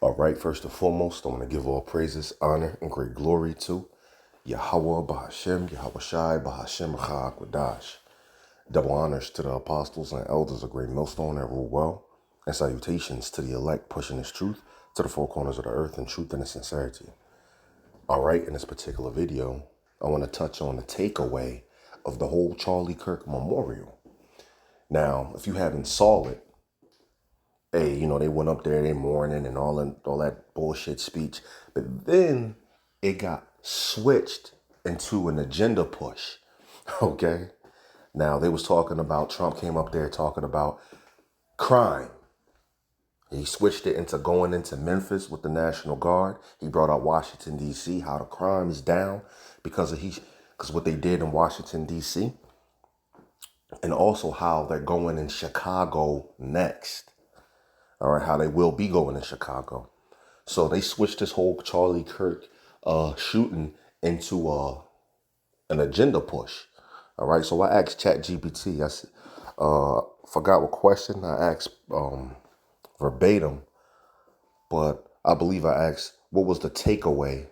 All right, first and foremost, I want to give all praises, honor, and great glory to Yahweh Bahashem, Yahweh Shai, Bahashem Chaakwadash. Double honors to the apostles and elders of Great Millstone that rule well, and salutations to the elect pushing this truth to the four corners of the earth in truth and in sincerity. All right, in this particular video, I want to touch on the takeaway of the whole Charlie Kirk memorial. Now, if you haven't saw it, hey, they went up there, they mourning and all that bullshit speech. But then it got switched into an agenda push. Okay. Now they was talking about, Trump came up there talking about crime. He switched it into going into Memphis with the National Guard. He brought up Washington, D.C., how the crime is down because what they did in Washington, D.C. And also how they're going in Chicago next. All right, how they will be going in Chicago. So they switched this whole Charlie Kirk shooting into an agenda push. All right, so I asked ChatGPT. Forgot what question I asked verbatim, but I believe I asked what was the takeaway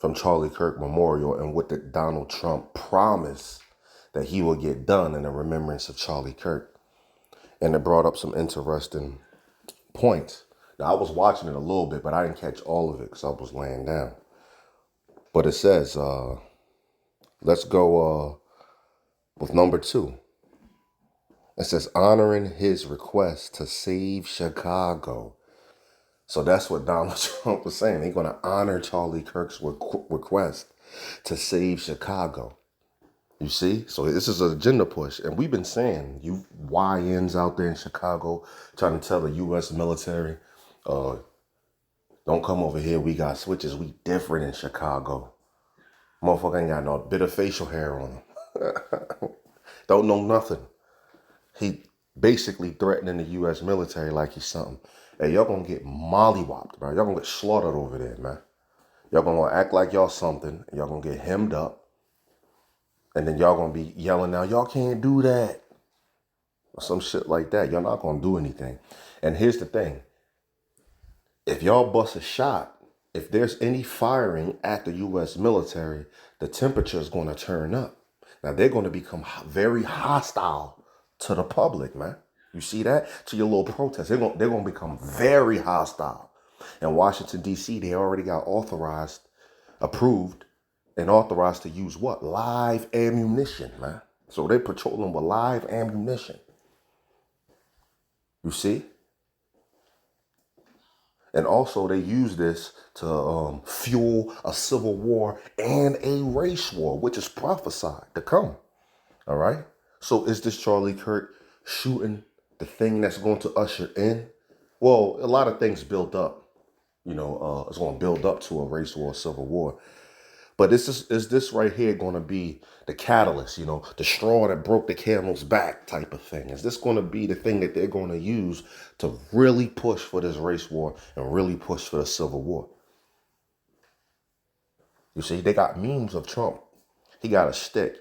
from Charlie Kirk Memorial and what did Donald Trump promise that he will get done in the remembrance of Charlie Kirk. And it brought up some interesting points. Now, I was watching it a little bit, but I didn't catch all of it because I was laying down. But it says, let's go with number 2. It says, honoring his request to save Chicago. So that's what Donald Trump was saying. They're going to honor Charlie Kirk's request to save Chicago. You see? So this is an agenda push. And we've been saying, you YNs out there in Chicago trying to tell the U.S. military, don't come over here. We got switches. We different in Chicago. Motherfucker ain't got no bit of facial hair on him. Don't know nothing. He basically threatening the U.S. military like he's something. Hey, y'all gonna get mollywopped, bro. Y'all gonna get slaughtered over there, man. Y'all gonna act like y'all something. Y'all gonna get hemmed up. And then y'all gonna be yelling now, y'all can't do that. Or some shit like that. Y'all not gonna do anything. And here's the thing. If y'all bust a shot, if there's any firing at the U.S. military, the temperature is gonna turn up. Now they're gonna become very hostile to the public, man. You see that? To your little protest. They're gonna become very hostile. In Washington, D.C., they already got approved, and authorized to use what? Live ammunition, man. So they're patrolling with live ammunition. You see? And also they use this to fuel a civil war and a race war, which is prophesied to come. All right? So is this Charlie Kirk shooting the thing that's going to usher in? Well, a lot of things built up. It's going to build up to a race war, civil war. But is this right here going to be the catalyst, the straw that broke the camel's back type of thing? Is this going to be the thing that they're going to use to really push for this race war and really push for the civil war? You see, they got memes of Trump. He got a stick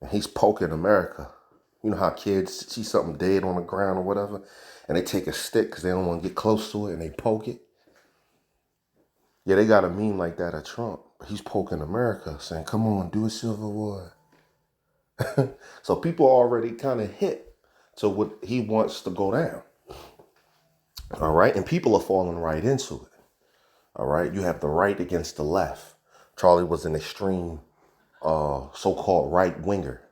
and he's poking America. You know how kids see something dead on the ground or whatever, and they take a stick because they don't want to get close to it and they poke it. Yeah, they got a meme like that of Trump. He's poking America, saying, come on, do a civil war. So people are already kind of hit to what he wants to go down. All right. And people are falling right into it. All right. You have the right against the left. Charlie was an extreme so-called right winger.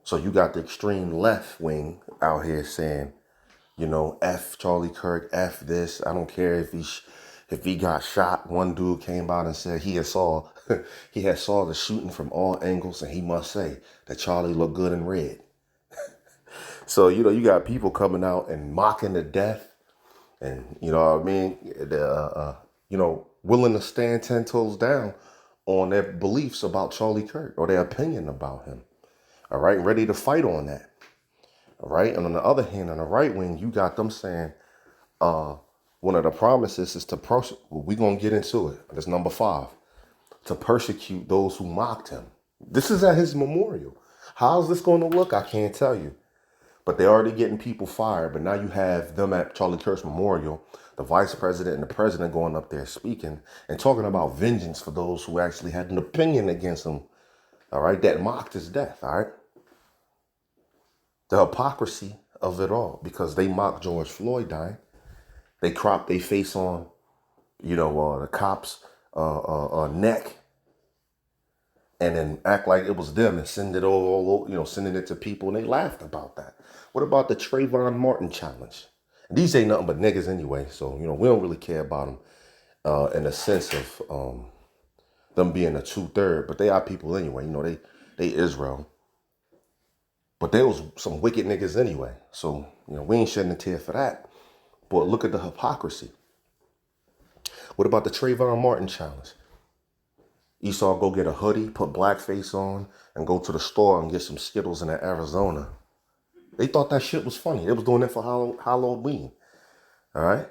So you got the extreme left wing out here saying, F Charlie Kirk, F this. I don't care if he got shot. One dude came out and said he had saw the shooting from all angles, and he must say that Charlie looked good in red. So, you got people coming out and mocking to death, and willing to stand 10 toes down on their beliefs about Charlie Kirk or their opinion about him. All right, ready to fight on that. All right, and on the other hand, on the right wing, you got them saying, one of the promises is to we're going to get into it. That's number 5, to persecute those who mocked him. This is at his memorial. How's this going to look? I can't tell you. But they're already getting people fired. But now you have them at Charlie Kirk's memorial, the vice president and the president going up there speaking and talking about vengeance for those who actually had an opinion against him, all right, that mocked his death, all right? The hypocrisy of it all, because they mocked George Floyd dying. They cropped their face on, the cop's neck, and then act like it was them and send it all sending it to people, and they laughed about that. What about the Trayvon Martin challenge? And these ain't nothing but niggas anyway, so we don't really care about them in the sense of them being a 2/3, but they are people anyway. They Israel, but there was some wicked niggas anyway. So we ain't shedding a tear for that. But look at the hypocrisy. What about the Trayvon Martin challenge? Esau go get a hoodie, put blackface on, and go to the store and get some Skittles in Arizona. They thought that shit was funny. They was doing it for Halloween. All right?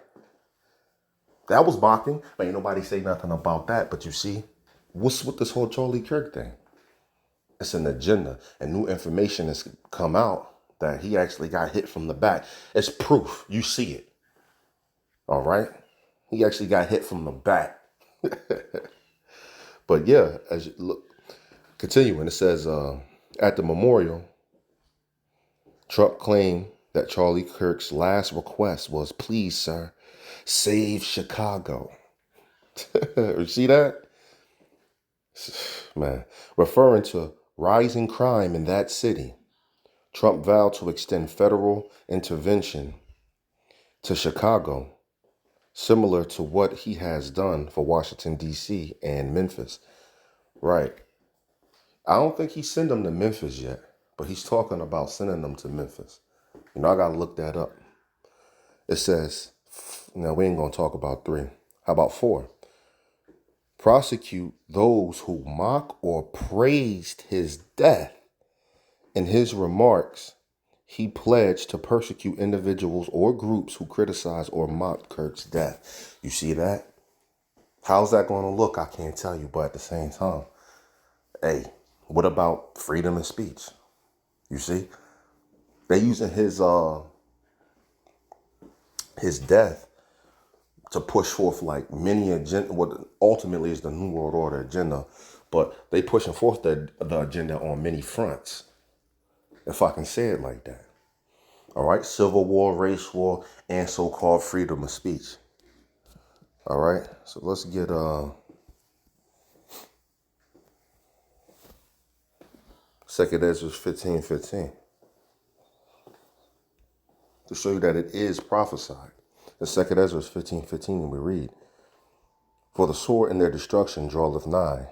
That was mocking, but ain't nobody say nothing about that. But you see, what's with this whole Charlie Kirk thing? It's an agenda, and new information has come out that he actually got hit from the back. It's proof. You see it. All right? He actually got hit from the back. But yeah, as you look, continuing, it says, at the memorial, Trump claimed that Charlie Kirk's last request was, please, sir, save Chicago. You see that? Man, referring to rising crime in that city, Trump vowed to extend federal intervention to Chicago, similar to what he has done for Washington, D.C. and Memphis. Right. I don't think he sent them to Memphis yet, but he's talking about sending them to Memphis. I got to look that up. It says, now we ain't going to talk about 3. How about 4? Prosecute those who mock or praised his death. In his remarks, he pledged to persecute individuals or groups who criticized or mocked Kirk's death. You see that? How's that going to look? I can't tell you, but at the same time, hey, what about freedom of speech? You see? They're using his death to push forth like many agenda, what ultimately is the New World Order agenda, but they pushing forth the agenda on many fronts, if I can say it like that. All right, civil war, race war, and so-called freedom of speech. All right, so let's get 2 Ezra 15:15 to show you that it is prophesied. In 2 Ezra 15:15, we read, for the sword in their destruction draweth nigh,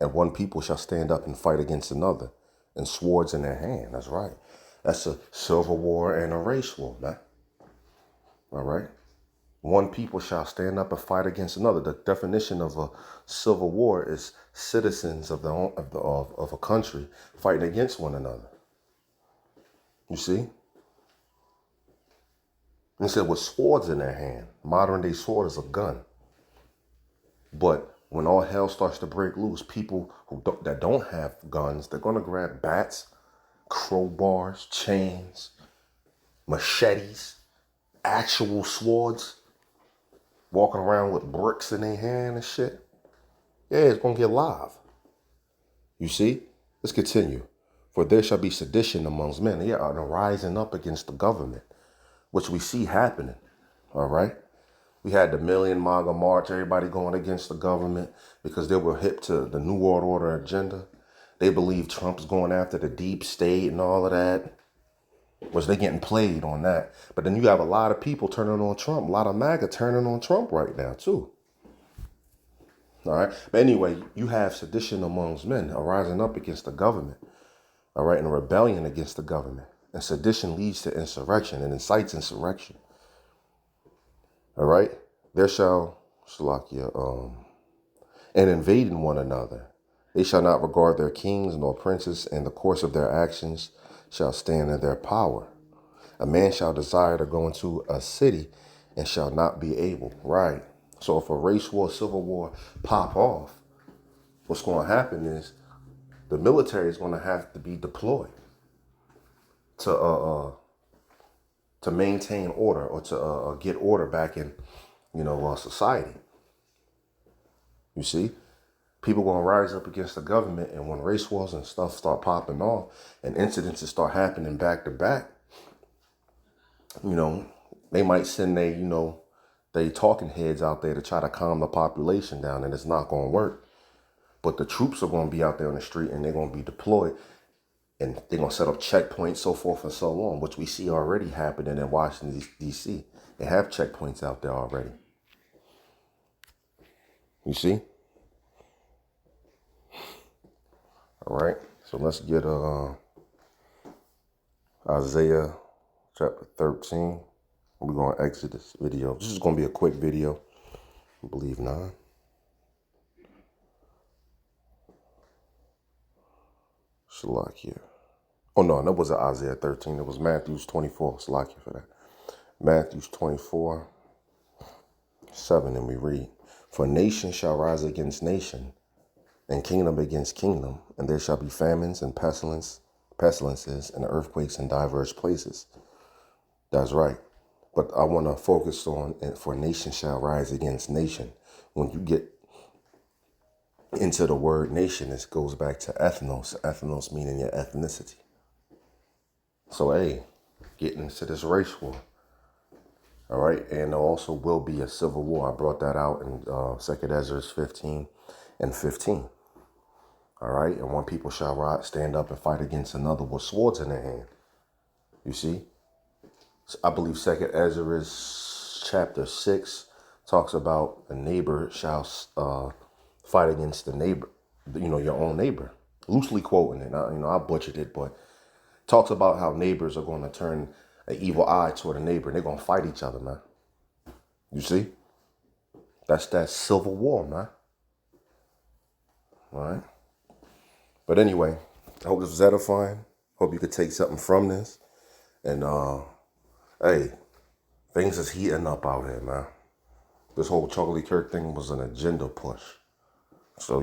and one people shall stand up and fight against another, and swords in their hand. That's right. That's a civil war and a race war, man. All right. One people shall stand up and fight against another. The definition of a civil war is citizens of a country fighting against one another. You see? And it said with swords in their hand. Modern day sword is a gun. But when all hell starts to break loose, people that don't have guns, they're going to grab bats, crowbars, chains, machetes, actual swords, walking around with bricks in their hand and shit. Yeah, it's going to get live. You see? Let's continue. For there shall be sedition amongst men. Yeah, are rising up against the government, which we see happening. All right? We had the Million MAGA March, everybody going against the government because they were hip to the New World Order agenda. They believe Trump's going after the deep state and all of that, which they getting played on that. But then you have a lot of people turning on Trump, a lot of MAGA turning on Trump right now too. All right. But anyway, you have sedition amongst men arising up against the government. All right. And a rebellion against the government. And sedition leads to insurrection and incites insurrection. All right. There shall, and invading one another. They shall not regard their kings nor princes, and the course of their actions shall stand in their power. A man shall desire to go into a city and shall not be able. Right. So if a race war, civil war pop off, what's going to happen is the military is going to have to be deployed to to maintain order or to get order back in, society. You see, people gonna rise up against the government, and when race wars and stuff start popping off and incidences start happening back to back, they might send they talking heads out there to try to calm the population down, and it's not gonna work. But the troops are gonna be out there on the street, and they're gonna be deployed, and they're gonna set up checkpoints, so forth and so on, which we see already happening in Washington D.C. They have checkpoints out there already. You see? All right. So let's get Isaiah chapter 13. We're going to exit this video. This is going to be a quick video. I believe not. Salakia. Oh, no, that wasn't Isaiah 13. It was Matthew's 24. Salakia for that. Matthew's 24, 7, and we read, "For nation shall rise against nation, and kingdom against kingdom, and there shall be famines and pestilences and earthquakes in diverse places." That's right. But I want to focus on, for nation shall rise against nation. When you get into the word nation, it goes back to ethnos. Ethnos meaning your ethnicity. So, hey, getting into this race war. All right. And there also will be a civil war. I brought that out in 2 Ezra 15 and 15. All right. And one people shall stand up and fight against another with swords in their hand. You see? I believe 2 Ezra chapter 6 talks about a neighbor shall fight against the neighbor, your own neighbor. Loosely quoting it. I butchered it, but it talks about how neighbors are going to turn an evil eye toward a neighbor, and they're going to fight each other, man. You see? That's that civil war, man. All right? But anyway, I hope this was edifying. Hope you could take something from this. And, hey, things is heating up out here, man. This whole Charlie Kirk thing was an agenda push. So,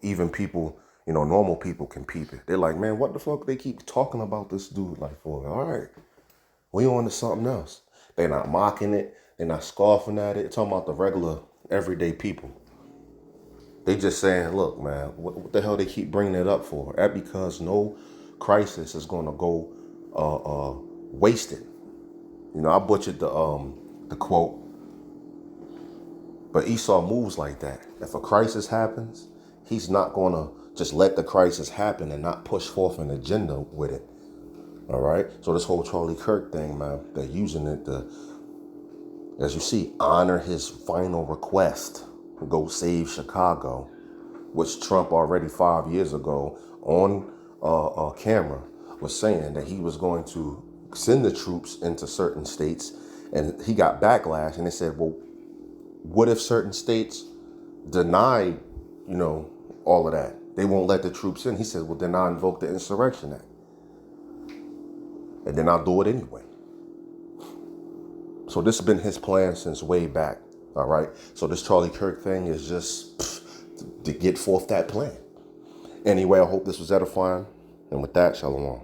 even people, normal people can peep it. They're like, man, what the fuck they keep talking about this dude like for? All right, we on to something else. They're not mocking it. They're not scoffing at it. They're talking about the regular, everyday people. They just saying, look, man, what the hell they keep bringing it up for? That because no crisis is going to go wasted. I butchered the quote, but Esau moves like that. If a crisis happens, he's not going to just let the crisis happen and not push forth an agenda with it. All right. So this whole Charlie Kirk thing, man, they're using it to, as you see, honor his final request to go save Chicago, which Trump already 5 years ago on camera was saying that he was going to send the troops into certain states, and he got backlash, and they said, well, what if certain states deny, all of that? They won't let the troops in. He said, well, then I'll invoke the Insurrection Act, and then I'll do it anyway. So this has been his plan since way back. All right. So this Charlie Kirk thing is just to get forth that plan. Anyway, I hope this was edifying. And with that, shalom.